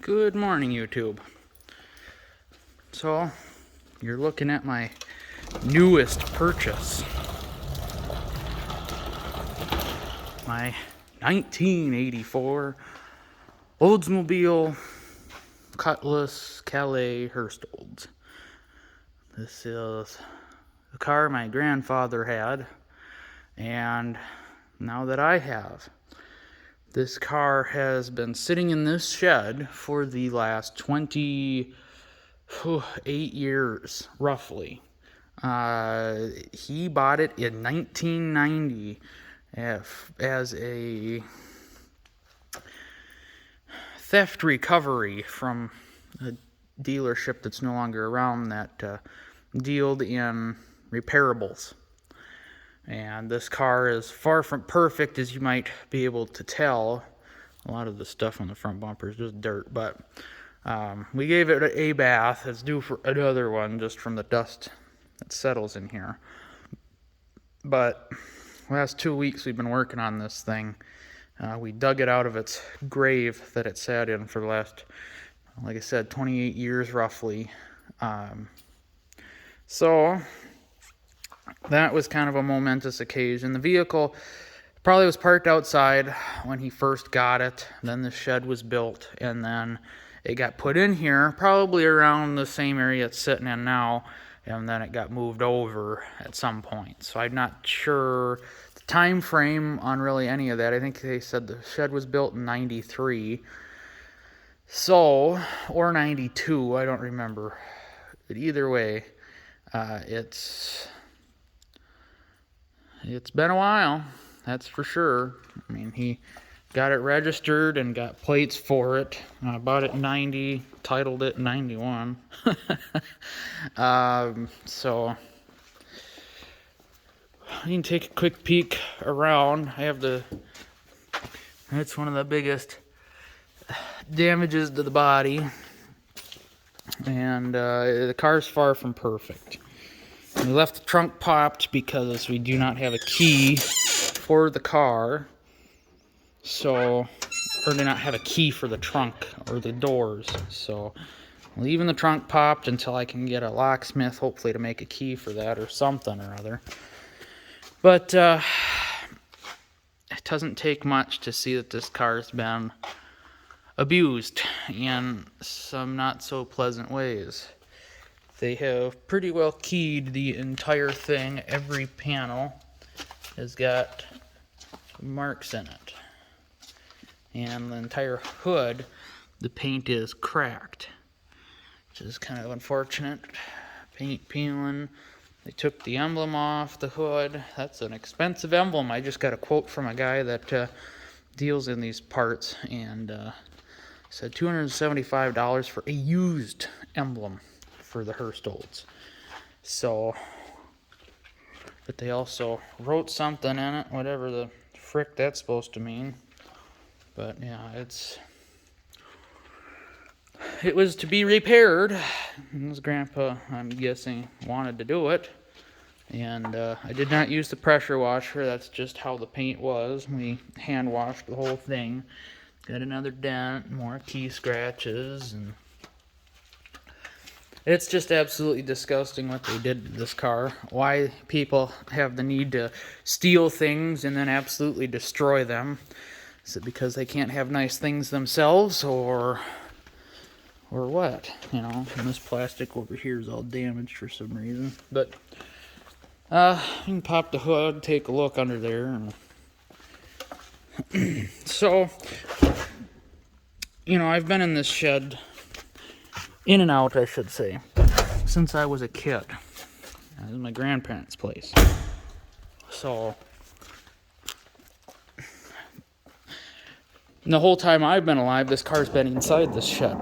Good morning, YouTube. So, you're looking at my newest purchase. My 1984 Oldsmobile Cutlass Calais Hurst Olds. This is the car my grandfather had, and now that I have. This car has been sitting in this shed for the last 28 years, roughly. He bought it in 1990 as a theft recovery from a dealership that's no longer around that dealed in repairables. And this car is far from perfect, as you might be able to tell. A lot of the stuff on the front bumper is just dirt, but we gave it a bath. It's due for another one just from the dust that settles in here. But last 2 weeks we've been working on this thing. We dug it out of its grave that it sat in for the last, like I said, 28 years roughly. So that was kind of a momentous occasion. The vehicle probably was parked outside when he first got it. Then the shed was built, and then it got put in here probably around the same area it's sitting in now, and then it got moved over at some point. So I'm not sure the time frame on really any of that. I think they said the shed was built in 93. So, or 92, I don't remember. But either way, it's been a while, that's for sure. I mean, he got it registered and got plates for it. I bought it in 90, titled it in 91. So you can take a quick peek around. It's one of the biggest damages to the body. And the car's far from perfect. We left the trunk popped because we do not have a key for the car. Or do not have a key for the trunk or the doors. So, leaving the trunk popped until I can get a locksmith, hopefully, to make a key for that or something or other. But it doesn't take much to see that this car's been abused in some not so pleasant ways. They have pretty well keyed the entire thing. Every panel has got marks in it. And the entire hood, the paint is cracked, which is kind of unfortunate. Paint peeling. They took the emblem off the hood. That's an expensive emblem. I just got a quote from a guy that deals in these parts, and said $275 for a used emblem for the Hurst Olds. So, but they also wrote something in it, whatever the frick that's supposed to mean. But yeah, it was to be repaired. And his grandpa, I'm guessing, wanted to do it. And I did not use the pressure washer. That's just how the paint was. We hand washed the whole thing. Got another dent, more key scratches, and it's just absolutely disgusting what they did to this car. Why people have the need to steal things and then absolutely destroy them. Is it because they can't have nice things themselves, or what? You know, and this plastic over here is all damaged for some reason. But you can pop the hood, take a look under there, and so, you know, I've been in this shed, in and out, I should say, since I was a kid. This is my grandparents' place. So, the whole time I've been alive, this car's been inside this shed.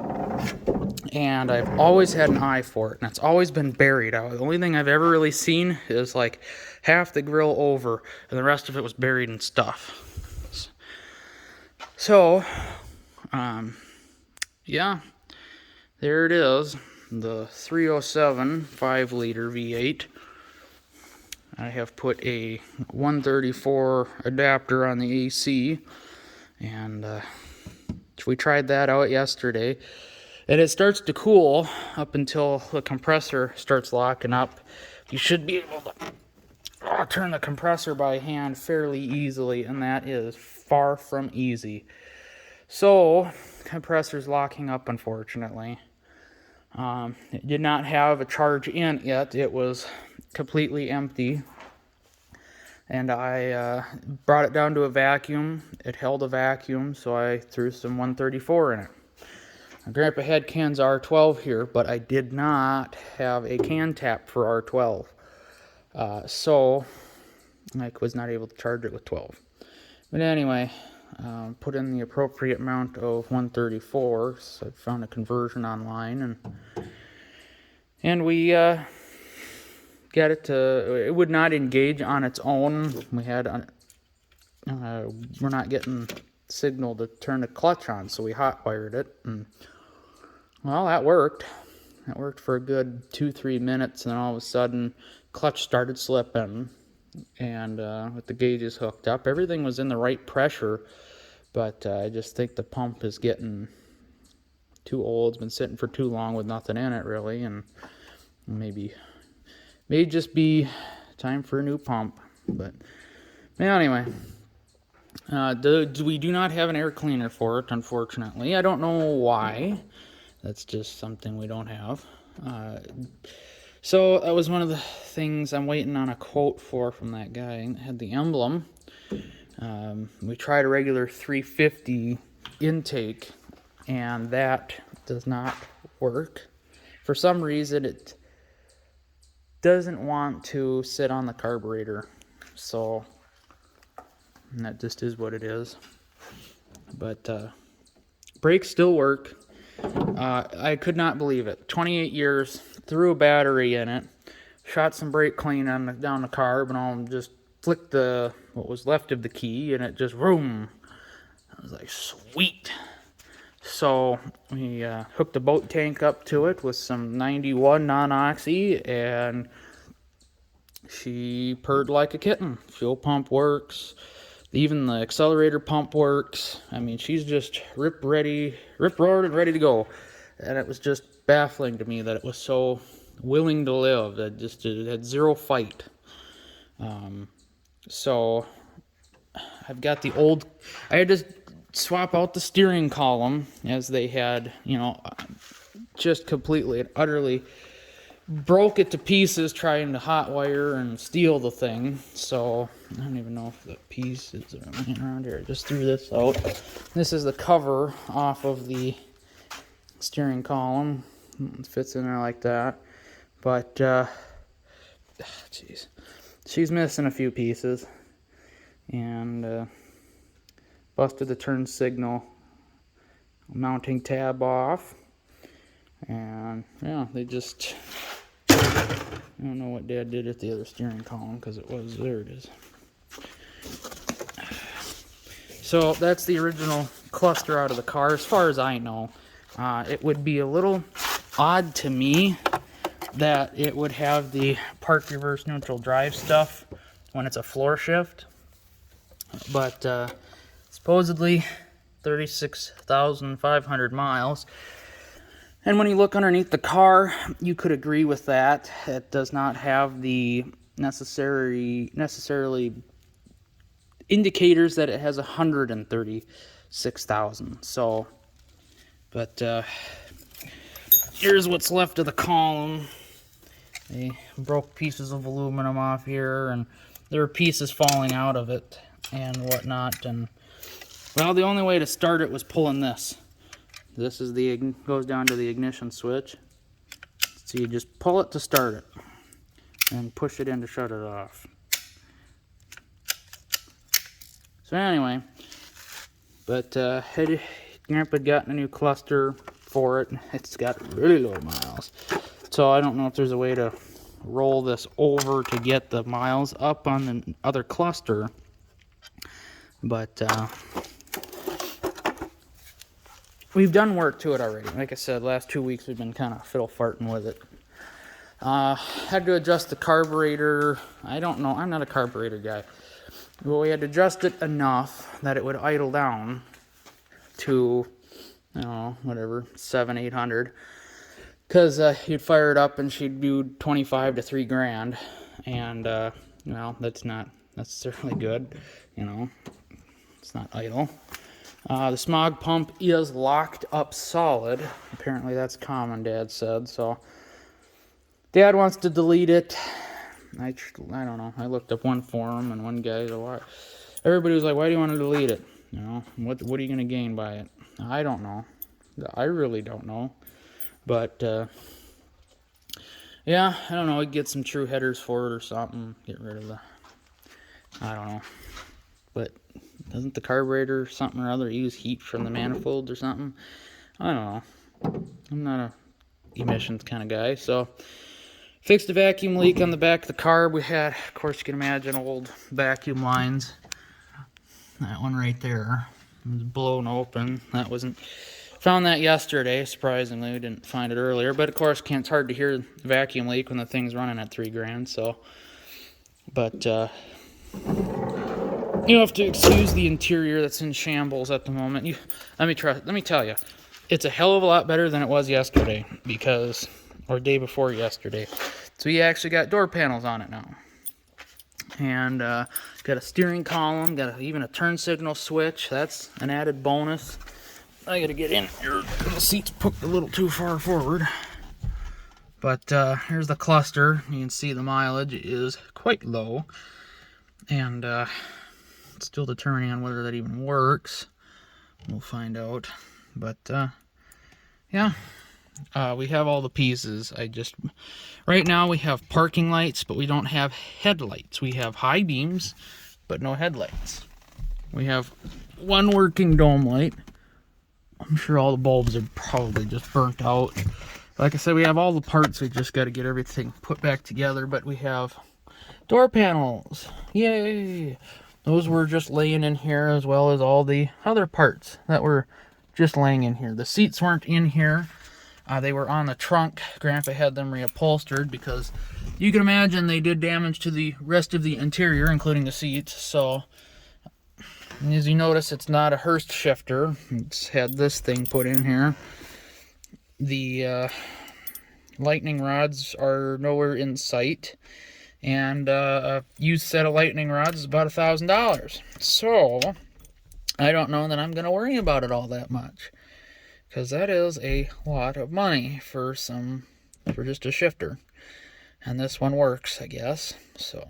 And I've always had an eye for it, and it's always been buried. The only thing I've ever really seen is like half the grill over, and the rest of it was buried in stuff. So, yeah, there it is, the 307 5-liter V8. I have put a 134 adapter on the AC, and We tried that out yesterday, and it starts to cool up until the compressor starts locking up. You should be able to turn the compressor by hand fairly easily, and that is far from easy. So, compressor's locking up, unfortunately. It did not have a charge in yet. It was completely empty. And I brought it down to a vacuum. It held a vacuum, so I threw some 134 in it. My grandpa had cans R12 here, but I did not have a can tap for R12. So I was not able to charge it with 12. But anyway, put in the appropriate amount of 134. So I found a conversion online, and we got it to. It would not engage on its own. We had we're not getting signal to turn the clutch on, so we hot wired it, and well, that worked. It worked for a good 2-3 minutes, and then all of a sudden, clutch started slipping. And with the gauges hooked up, everything was in the right pressure, but I just think the pump is getting too old. It's been sitting for too long with nothing in it, really, and may just be time for a new pump. But anyway, we do not have an air cleaner for it, unfortunately. I don't know why. That's just something we don't have. So that was one of the things I'm waiting on a quote for from that guy. It had the emblem. We tried a regular 350 intake, and that does not work. For some reason, it doesn't want to sit on the carburetor. So that just is what it is. But brakes still work. I could not believe it. 28 years, threw a battery in it, shot some brake clean down the carb, and I'll just flicked what was left of the key, and it just vroom. I was like, sweet. So we hooked a boat tank up to it with some 91 non-oxy, and she purred like a kitten. Fuel pump works. Even the accelerator pump works. I mean, she's just rip-roared and ready to go. And it was just baffling to me that it was so willing to live. It had zero fight. So I've got the old. I had to swap out the steering column, as they had, just completely and utterly broke it to pieces trying to hot wire and steal the thing. So I don't even know if the pieces are laying around here. I just threw this out. This is the cover off of the steering column. It fits in there like that. But jeez, she's missing a few pieces, and busted the turn signal mounting tab off. And yeah, I don't know what Dad did at the other steering column, because there it is. So that's the original cluster out of the car, as far as I know. It would be a little odd to me that it would have the park reverse neutral drive stuff when it's a floor shift. But supposedly 36,500 miles. And when you look underneath the car, you could agree with that. It does not have the necessarily indicators that it has 136,000. So, but here's what's left of the column. They broke pieces of aluminum off here, and there are pieces falling out of it and whatnot. And well, the only way to start it was pulling this. This is goes down to the ignition switch. So you just pull it to start it, and push it in to shut it off. So anyway, but Grandpa got a new cluster for it. It's got really low miles. So I don't know if there's a way to roll this over to get the miles up on the other cluster. But we've done work to it already. Like I said, last 2 weeks we've been kind of fiddle-farting with it. Had to adjust the carburetor. I don't know. I'm not a carburetor guy. Well, we had to adjust it enough that it would idle down to I don't know, whatever, 700-800. Because you'd fire it up and she'd do 25 to 3 grand. And, well, that's not necessarily good, you know. It's not idle. The smog pump is locked up solid. Apparently that's common, Dad said. So Dad wants to delete it. I don't know. I looked up one forum and one guy, everybody was like, why do you want to delete it? You know, what are you going to gain by it? I don't know. I really don't know. But, yeah, I don't know. We'd get some true headers for it or something. Get rid of the, I don't know. But doesn't the carburetor or something or other use heat from the manifold or something? I don't know. I'm not a emissions kind of guy. So fixed a vacuum leak on the back of the carb. We had, of course, you can imagine old vacuum lines. That one right there was blown open. That wasn't. Found that yesterday. Surprisingly, we didn't find it earlier. But of course, it's hard to hear the vacuum leak when the thing's running at 3 grand. So, but you have to excuse the interior that's in shambles at the moment. Let me tell you, it's a hell of a lot better than it was yesterday, or day before yesterday. So we actually got door panels on it now, and got a steering column, even a turn signal switch. That's an added bonus. I gotta get in here. The seat's put a little too far forward. But here's the cluster. You can see the mileage is quite low, and still determining on whether that even works. We'll find out. But yeah, we have all the pieces. Right now we have parking lights, but we don't have headlights. We have high beams, but no headlights. We have one working dome light. I'm sure all the bulbs are probably just burnt out. Like I said, we have all the parts. We just got to get everything put back together. But we have door panels. Yay! Those were just laying in here, as well as all the other parts that were just laying in here. The seats weren't in here. They were on the trunk. Grandpa had them reupholstered because you can imagine they did damage to the rest of the interior, including the seats. So, as you notice, it's not a Hurst shifter. It's had this thing put in here. The lightning rods are nowhere in sight. And a used set of lightning rods is about $1,000. So, I don't know that I'm going to worry about it all that much. Because that is a lot of money for just a shifter. And this one works, I guess. So,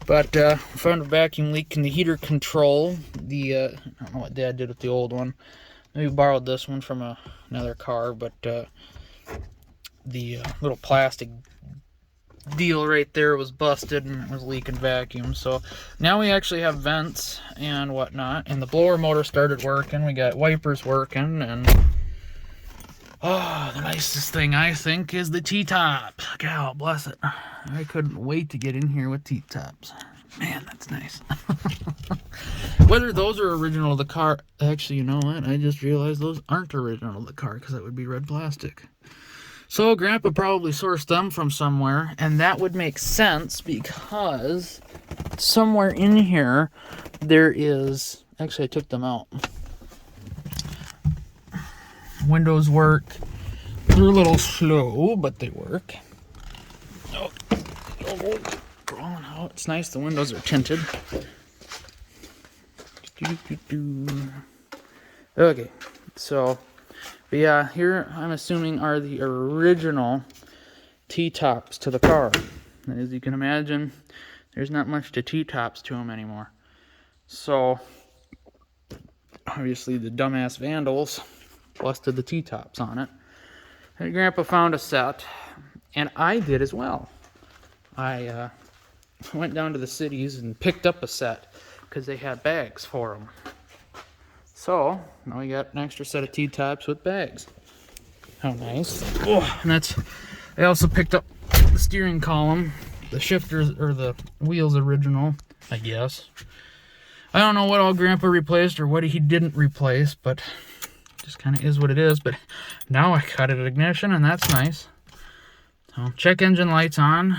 but found a vacuum leak in the heater control. I don't know what Dad did with the old one. Maybe borrowed this one from another car, but the little plastic deal right there was busted and it was leaking vacuum. So now we actually have vents and whatnot, and the blower motor started working. We got wipers working, and the nicest thing I think is the T-tops. God bless it. I couldn't wait to get in here with T-tops. Man, that's nice. Whether those are original to the car, actually, you know what? I just realized those aren't original to the car because that would be red plastic. So Grandpa probably sourced them from somewhere, and that would make sense because somewhere in here there is... Actually, I took them out. Windows work. They're a little slow, but they work. Oh, crawling out. It's nice the windows are tinted. Okay, so... But yeah, here I'm assuming are the original T-tops to the car. And as you can imagine, there's not much to T-tops to them anymore. So, obviously the dumbass vandals busted the T-tops on it. And Grandpa found a set, and I did as well. I went down to the cities and picked up a set because they had bags for them. So, now we got an extra set of T-tops with bags. How nice. Oh, and I also picked up the steering column. The shifters, or the wheels original, I guess. I don't know what all Grandpa replaced or what he didn't replace, but it just kind of is what it is. But now I got it at ignition, and that's nice. So, check engine lights on.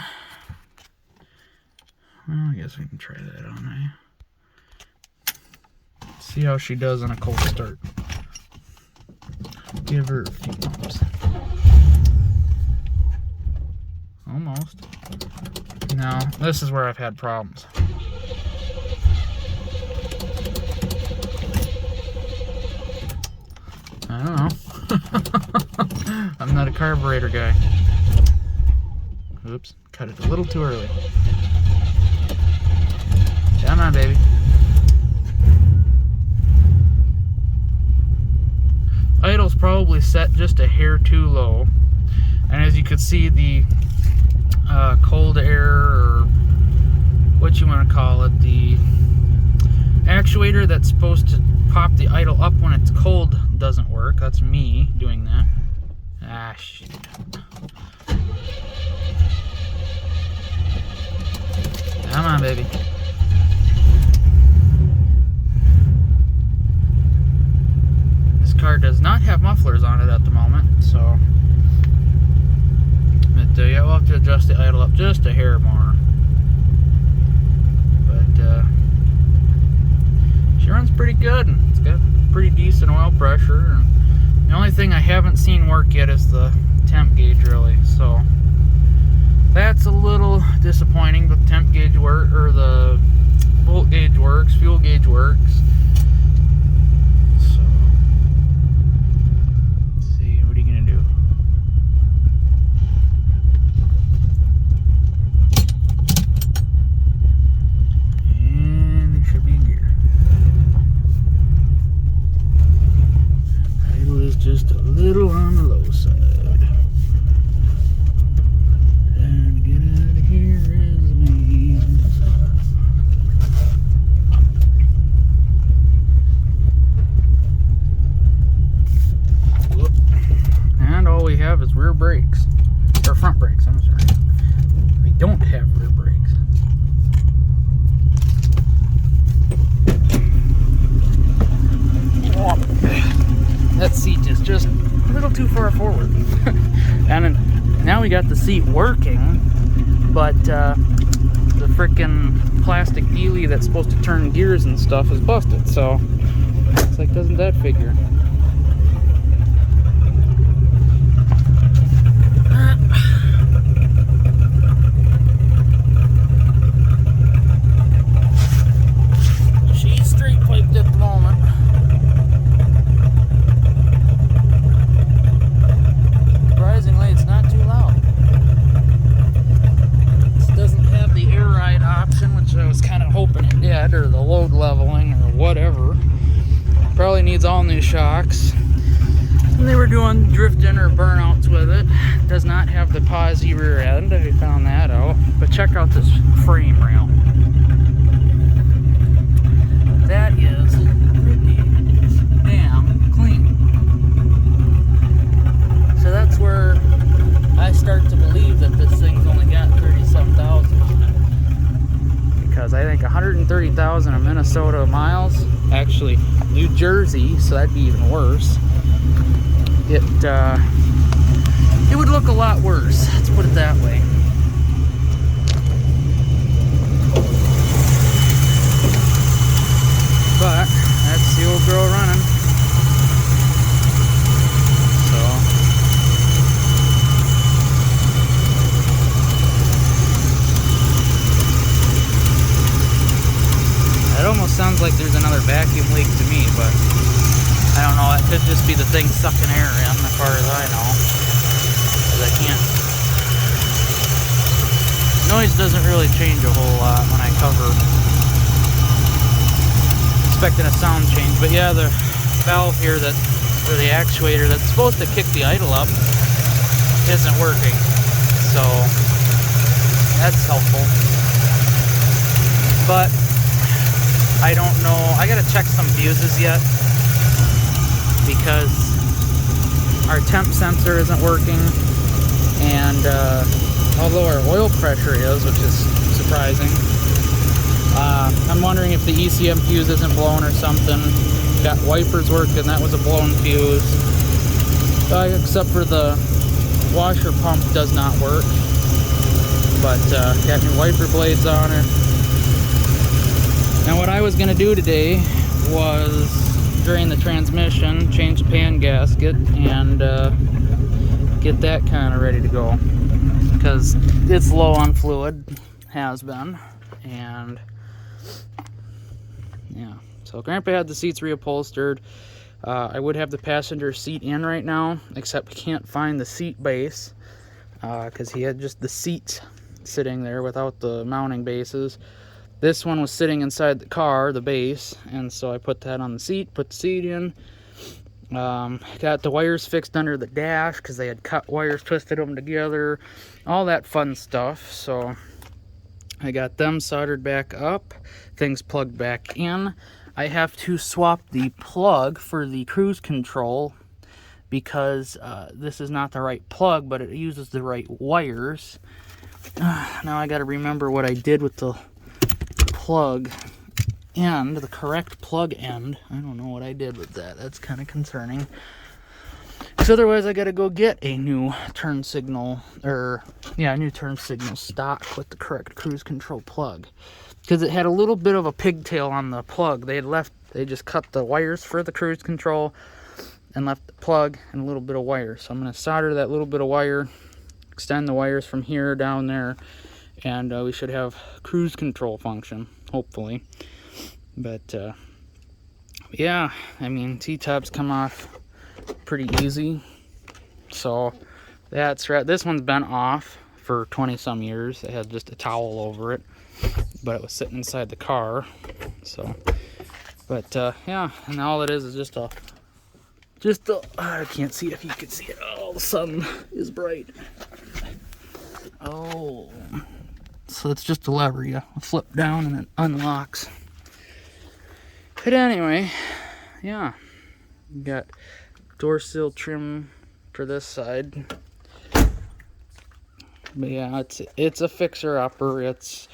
Well, I guess we can try that on, eh? See how she does on a cold start. Give her a few pumps. Almost. Now, this is where I've had problems. I don't know. I'm not a carburetor guy. Oops, cut it a little too early. Come on, baby. Idle's probably set just a hair too low. And as you can see, the cold air, or what you want to call it, the actuator that's supposed to pop the idle up when it's cold doesn't work. That's me doing that. Ah, shoot. Come on, baby. This car does not have mufflers on it at the moment, so yeah, we'll have to adjust the idle up just a hair more. But she runs pretty good, and it's got pretty decent oil pressure. And the only thing I haven't seen work yet is the temp gauge, really. So that's a little disappointing. The temp gauge work, or the volt gauge works, fuel gauge works. So let's see, what are you gonna do? And you should be in gear. Idle is just a little on the low side. Have is rear brakes, or front brakes, I'm sorry. We don't have rear brakes. That seat is just a little too far forward. And then, now we got the seat working, but the frickin' plastic dealie that's supposed to turn gears and stuff is busted, so it's like, doesn't that figure? She's straight piped at the moment. Surprisingly, it's not too loud. This doesn't have the air ride option, which I was kind of hoping it did, or the load leveling, or whatever. Probably needs all new shocks. And they were doing drifting or burnouts with it. Does not have the posi rear end. I found that out. But check out this frame rail. That is pretty damn clean. So that's where I start to believe that this thing's only got 30-some thousand on it. Because I think 130,000 in Minnesota miles. Actually, New Jersey, so that'd be even worse. It would look a lot worse, let's put it that way. But that's the old girl running. So it almost sounds like there's another vacuum leak to me, but I don't know, it could just be the thing sucking air in, as far as I know. Because I can't. Noise doesn't really change a whole lot when I cover. Expecting a sound change, but yeah, the valve here that, or the actuator that's supposed to kick the idle up, isn't working. So that's helpful. But I don't know. I gotta check some fuses yet, because our temp sensor isn't working, and although our oil pressure is, which is surprising, I'm wondering if the ECM fuse isn't blown or something. Got wipers working, that was a blown fuse, except for the washer pump does not work, but got new wiper blades on it. Now what I was going to do today was drain the transmission, change the pan gasket, and get that kind of ready to go, because it's low on fluid, has been. And yeah, so Grandpa had the seats reupholstered. I would have the passenger seat in right now, except we can't find the seat base, because he had just the seats sitting there without the mounting bases. This one was sitting inside the car, the base, and so I put that on the seat, put the seat in. Got the wires fixed under the dash because they had cut wires, twisted them together, all that fun stuff. So I got them soldered back up, things plugged back in. I have to swap the plug for the cruise control because this is not the right plug, but it uses the right wires. Now I got to remember what I did with the plug end, the correct plug end. I don't know what I did with that. That's kind of concerning. Because otherwise I got to go get a new turn signal, new turn signal stock with the correct cruise control plug. Because it had a little bit of a pigtail on the plug. They just cut the wires for the cruise control and left the plug and a little bit of wire. So I'm going to solder that little bit of wire, extend the wires from here down there, and we should have cruise control function, hopefully. But yeah, I mean, T-tops come off pretty easy. So that's right. This one's been off for 20 some years. It had just a towel over it, but it was sitting inside the car. So, but yeah, and all it is just a I can't see if you can see it. Oh, the sun is bright. Oh, so it's just a lever you flip down and it unlocks. But anyway, yeah, got door sill trim for this side. But yeah, it's a fixer-upper. It's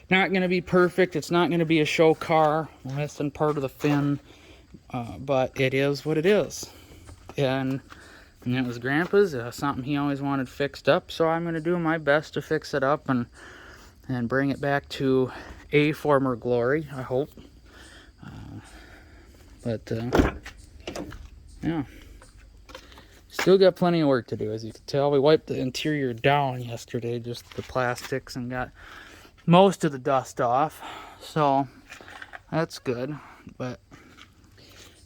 not going to be perfect. It's not going to be a show car, less than part of the fin, but it is what it is. And it was Grandpa's, something he always wanted fixed up, so I'm going to do my best to fix it up and bring it back to a former glory, I hope. But yeah, still got plenty of work to do. As you can tell, we wiped the interior down yesterday, just the plastics, and got most of the dust off, so that's good. But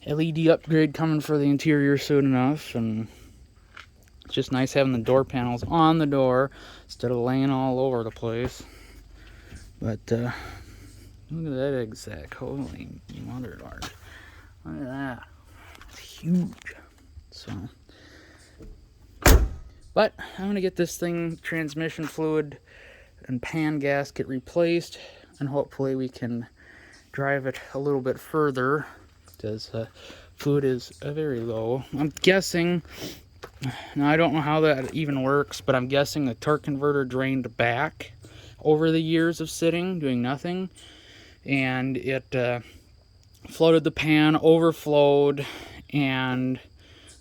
LED upgrade coming for the interior soon enough, and it's just nice having the door panels on the door instead of laying all over the place. But look at that egg sack. Holy mother lord. Look at that. It's huge. So, but I'm going to get this thing, transmission fluid and pan gasket replaced, and hopefully we can drive it a little bit further, because fluid is very low. I'm guessing, now I don't know how that even works, but I'm guessing the torque converter drained back over the years of sitting, doing nothing, and it flooded the pan, overflowed, and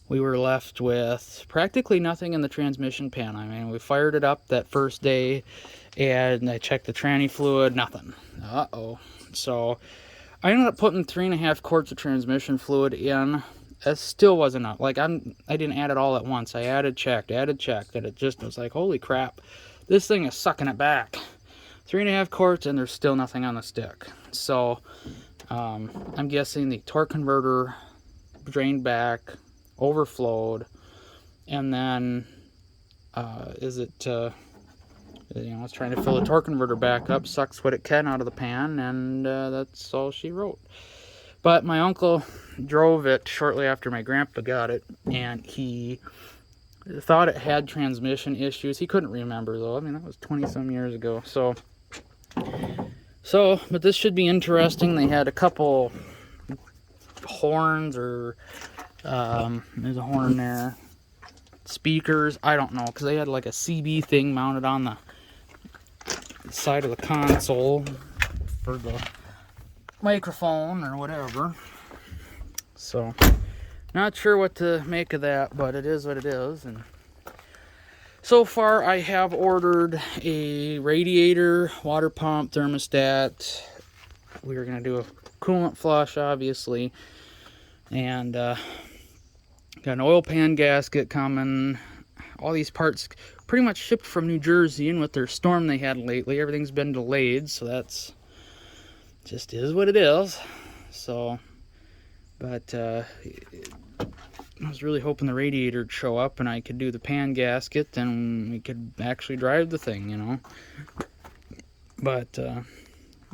we were left with practically nothing in the transmission pan. I mean, we fired it up that first day, and I checked the tranny fluid, nothing. Uh-oh. So I ended up putting 3.5 quarts of transmission fluid in. It still wasn't enough. Like, I didn't add it all at once. I added, checked, and it just was like, holy crap, this thing is sucking it back. 3.5 quarts, and there's still nothing on the stick. So I'm guessing the torque converter drained back, overflowed, and then it's trying to fill the torque converter back up, sucks what it can out of the pan, and that's all she wrote. But my uncle drove it shortly after my grandpa got it, and he thought it had transmission issues. He couldn't remember, though. I mean, that was 20 some years ago. But this should be interesting. They had a couple horns, or there's a horn there, speakers, I don't know, because they had like a CB thing mounted on the side of the console for the microphone or whatever. So not sure what to make of that, but it is what it is. And so far I have ordered a radiator, water pump, thermostat. We were going to do a coolant flush, obviously, And got an oil pan gasket coming. All these parts pretty much shipped from New Jersey, and with their storm they had lately, everything's been delayed, so that's just is what it is. So, but I was really hoping the radiator would show up and I could do the pan gasket and we could actually drive the thing, you know. But I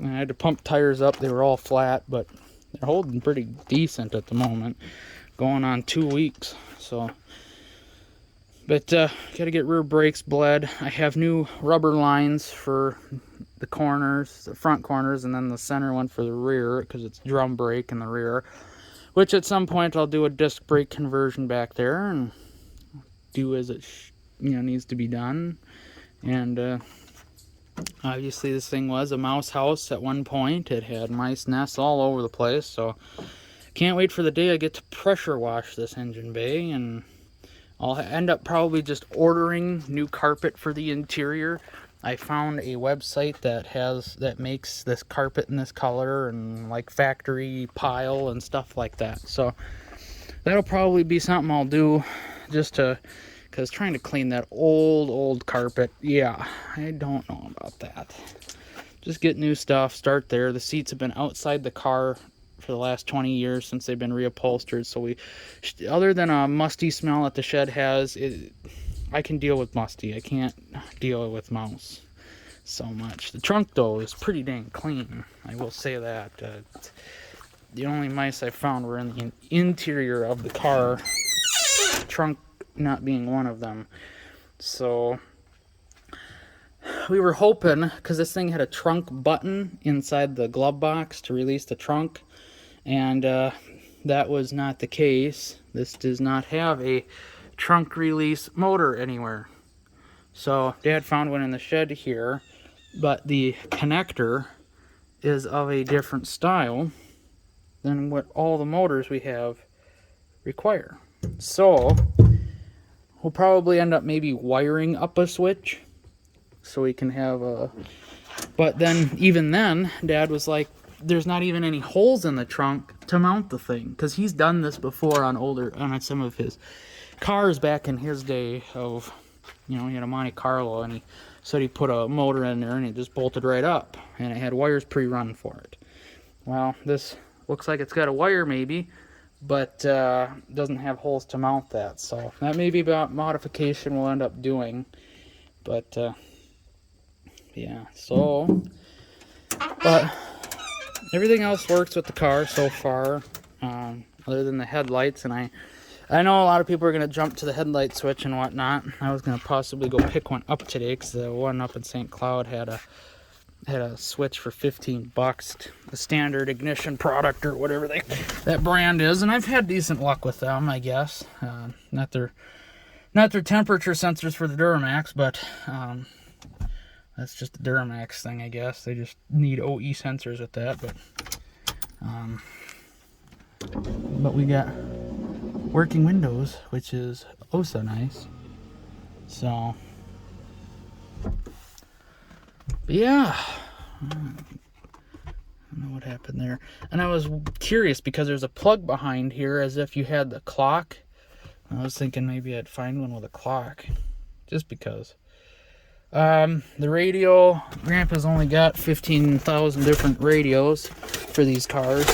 had to pump tires up. They were all flat, but they're holding pretty decent at the moment. Going on 2 weeks, so. But gotta get rear brakes bled. I have new rubber lines for the corners, the front corners, and then the center one for the rear, because it's drum brake in the rear. Which at some point I'll do a disc brake conversion back there and do as it needs to be done. And obviously this thing was a mouse house at one point. It had mice nests all over the place, so can't wait for the day I get to pressure wash this engine bay, and I'll end up probably just ordering new carpet for the interior. I found a website that makes this carpet in this color and like factory pile and stuff like that. So that'll probably be something I'll do just to, because trying to clean that old carpet, yeah, I don't know about that. Just get new stuff, start there. The seats have been outside the car for the last 20 years since they've been reupholstered, so other than a musty smell that the shed has, I can deal with musty. I can't deal with mouse so much. The trunk though is pretty dang clean, I will say that. The only mice I found were in the interior of the car, trunk not being one of them. So we were hoping, because this thing had a trunk button inside the glove box to release the trunk, and that was not the case. This does not have a trunk release motor anywhere. So Dad found one in the shed here, but the connector is of a different style than what all the motors we have require. So we'll probably end up maybe wiring up a switch so we can have a... But then, even then, Dad was like, there's not even any holes in the trunk to mount the thing, because he's done this before on some of his cars back in his day of, he had a Monte Carlo, and he said he put a motor in there and it just bolted right up, and it had wires pre-run for it. Well, this looks like it's got a wire maybe, but doesn't have holes to mount that, so that may be about modification we'll end up doing. But yeah, so but everything else works with the car so far, other than the headlights. And I know a lot of people are going to jump to the headlight switch and whatnot. I was going to possibly go pick one up today, because the one up in St. Cloud had a switch for $15, the standard ignition product or whatever that brand is, and I've had decent luck with them, I guess. Not their temperature sensors for the Duramax, but that's just the Duramax thing, I guess. They just need OE sensors with that, but we got working windows, which is oh so nice. So, but yeah, I don't know what happened there. And I was curious because there's a plug behind here, as if you had the clock. I was thinking maybe I'd find one with a clock, just because. The radio, Grandpa's only got 15,000 different radios for these cars.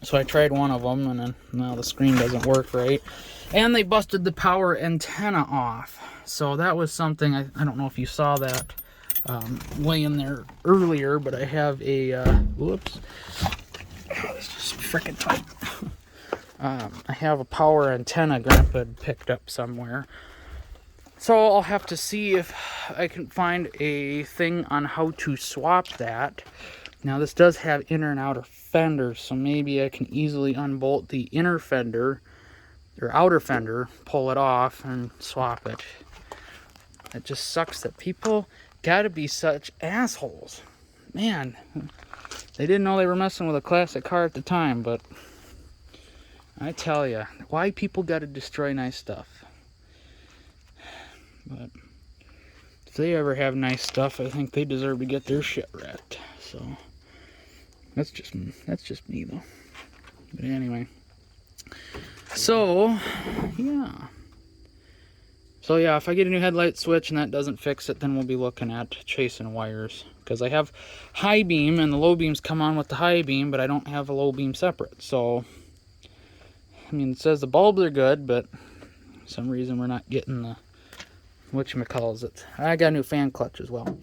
So I tried one of them, and then now the screen doesn't work right. And they busted the power antenna off. So that was something, I don't know if you saw that laying there earlier, but I have a, whoops. Oh, this is freaking tight. I have a power antenna Grandpa had picked up somewhere. So I'll have to see if I can find a thing on how to swap that. Now this does have inner and outer fenders, so maybe I can easily unbolt the inner fender, or outer fender, pull it off, and swap it. It just sucks that people gotta be such assholes. Man, they didn't know they were messing with a classic car at the time, but I tell ya, why people gotta destroy nice stuff. But if they ever have nice stuff, I think they deserve to get their shit wrecked. So that's just me though. But anyway, So, yeah. So yeah, if I get a new headlight switch and that doesn't fix it, then we'll be looking at chasing wires. Because I have high beam, and the low beams come on with the high beam, but I don't have a low beam separate. So, I mean, it says the bulbs are good, but for some reason we're not getting the whatchamacallit. I got a new fan clutch as well.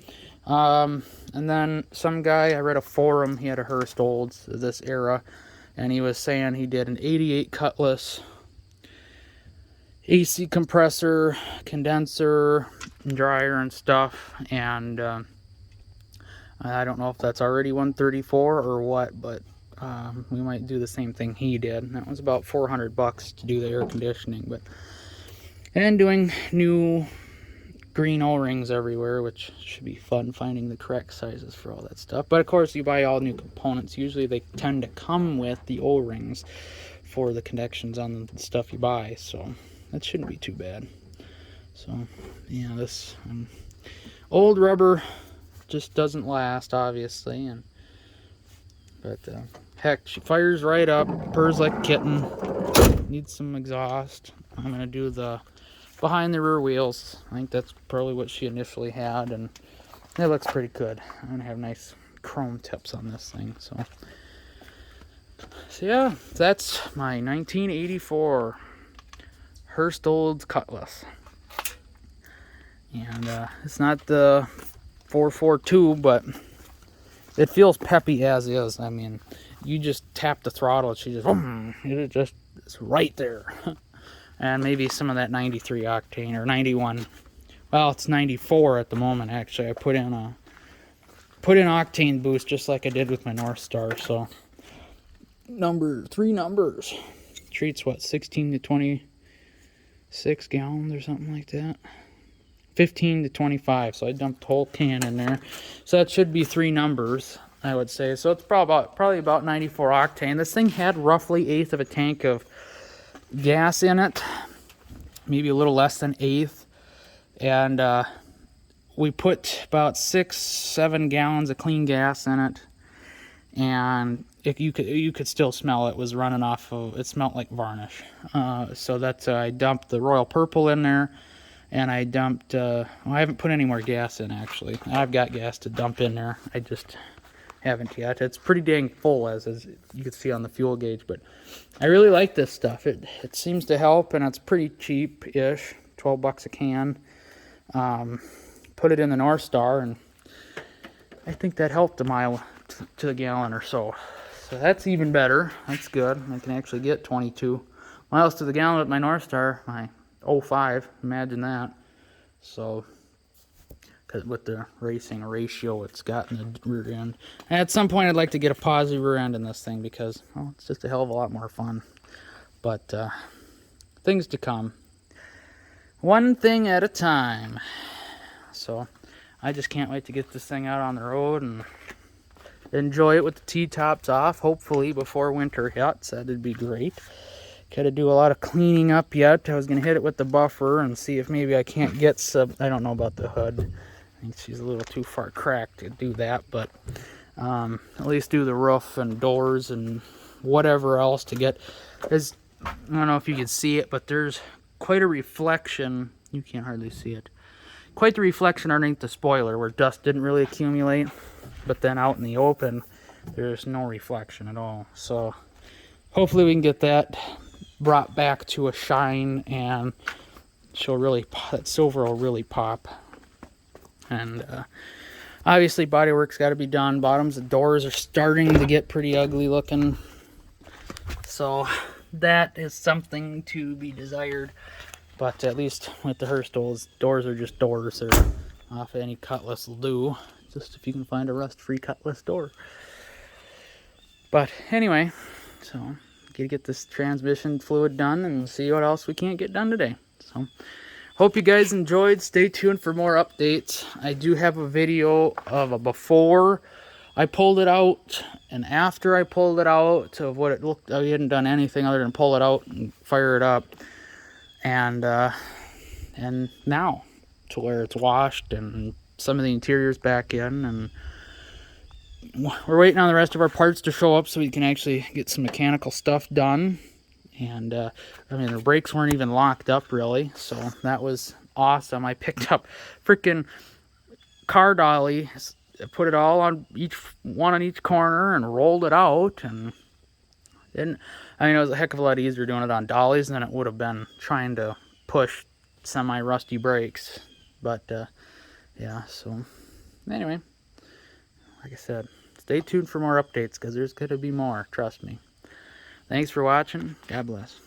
And then some guy, I read a forum, he had a Hurst olds this era, and he was saying he did an 88 Cutlass AC compressor, condenser, dryer and stuff, and I don't know if that's already 134 or what, but we might do the same thing he did. And that was about $400 to do the air conditioning, and doing new green O-rings everywhere, which should be fun, finding the correct sizes for all that stuff. But of course, you buy all new components. Usually they tend to come with the O-rings for the connections on the stuff you buy, so that shouldn't be too bad. So yeah, this old rubber just doesn't last, obviously, but heck, she fires right up, purrs like a kitten, needs some exhaust. I'm gonna do the behind the rear wheels. I think that's probably what she initially had, and it looks pretty good. I'm gonna have nice chrome tips on this thing. So yeah, that's my 1984 Hurst old Cutlass, and it's not the 442, but it feels peppy as is. I mean, you just tap the throttle, she just it's right there. And maybe some of that 93 octane or 91. Well, it's 94 at the moment. Actually, I put in octane boost just like I did with my North Star. So three numbers treats what, 16 to 26 gallons or something like that. 15 to 25. So I dumped the whole can in there. So that should be 3 numbers, I would say. So it's probably about 94 octane. This thing had roughly 1/8 of a tank of gas in it, maybe a little less than 1/8, and we put about 6-7 gallons of clean gas in it, and you could still smell it was running off of, it smelled like varnish. So that's I dumped the Royal Purple in there, and I dumped I haven't put any more gas in, actually. I've got gas to dump in there, I just haven't yet. It's pretty dang full, as you can see on the fuel gauge, but I really like this stuff. It seems to help, and it's pretty cheap-ish, $12 a can. Put it in the North Star, and I think that helped a mile to the gallon or so. So that's even better. That's good. I can actually get 22 miles to the gallon with my North Star, my 05. Imagine that. So, because with the racing ratio it's got in the rear end. And at some point I'd like to get a positive rear end in this thing, because, well, it's just a hell of a lot more fun. But things to come. One thing at a time. So I just can't wait to get this thing out on the road and enjoy it with the T-tops off, hopefully before winter hits. That'd be great. Gotta do a lot of cleaning up yet. I was gonna hit it with the buffer and see if maybe I can't get some, I don't know about the hood. I think she's a little too far cracked to do that, but at least do the roof and doors and whatever else to get. There's, I don't know if you can see it, but there's quite a reflection. You can't hardly see it. Quite the reflection underneath the spoiler, where dust didn't really accumulate, but then out in the open there's no reflection at all. So hopefully we can get that brought back to a shine, and she'll really, that silver will really pop. And obviously bodywork's got to be done. Bottoms of doors are starting to get pretty ugly looking, so that is something to be desired. But at least with the Hurst doors are just doors. They're off any Cutlass will do, just if you can find a rust-free Cutlass door. But anyway, so gotta get this transmission fluid done and see what else we can't get done today. So hope you guys enjoyed. Stay tuned for more updates. I do have a video of a before I pulled it out and after I pulled it out of what it looked. I hadn't done anything other than pull it out and fire it up, and now to where it's washed and some of the interior's back in, and we're waiting on the rest of our parts to show up so we can actually get some mechanical stuff done. And I mean, the brakes weren't even locked up really, so that was awesome. I picked up freaking car dolly, put it all on each one on each corner, and rolled it out. And didn't. I mean, it was a heck of a lot easier doing it on dollies than it would have been trying to push semi-rusty brakes. But yeah, so anyway, like I said, stay tuned for more updates because there's going to be more. Trust me. Thanks for watching. God bless.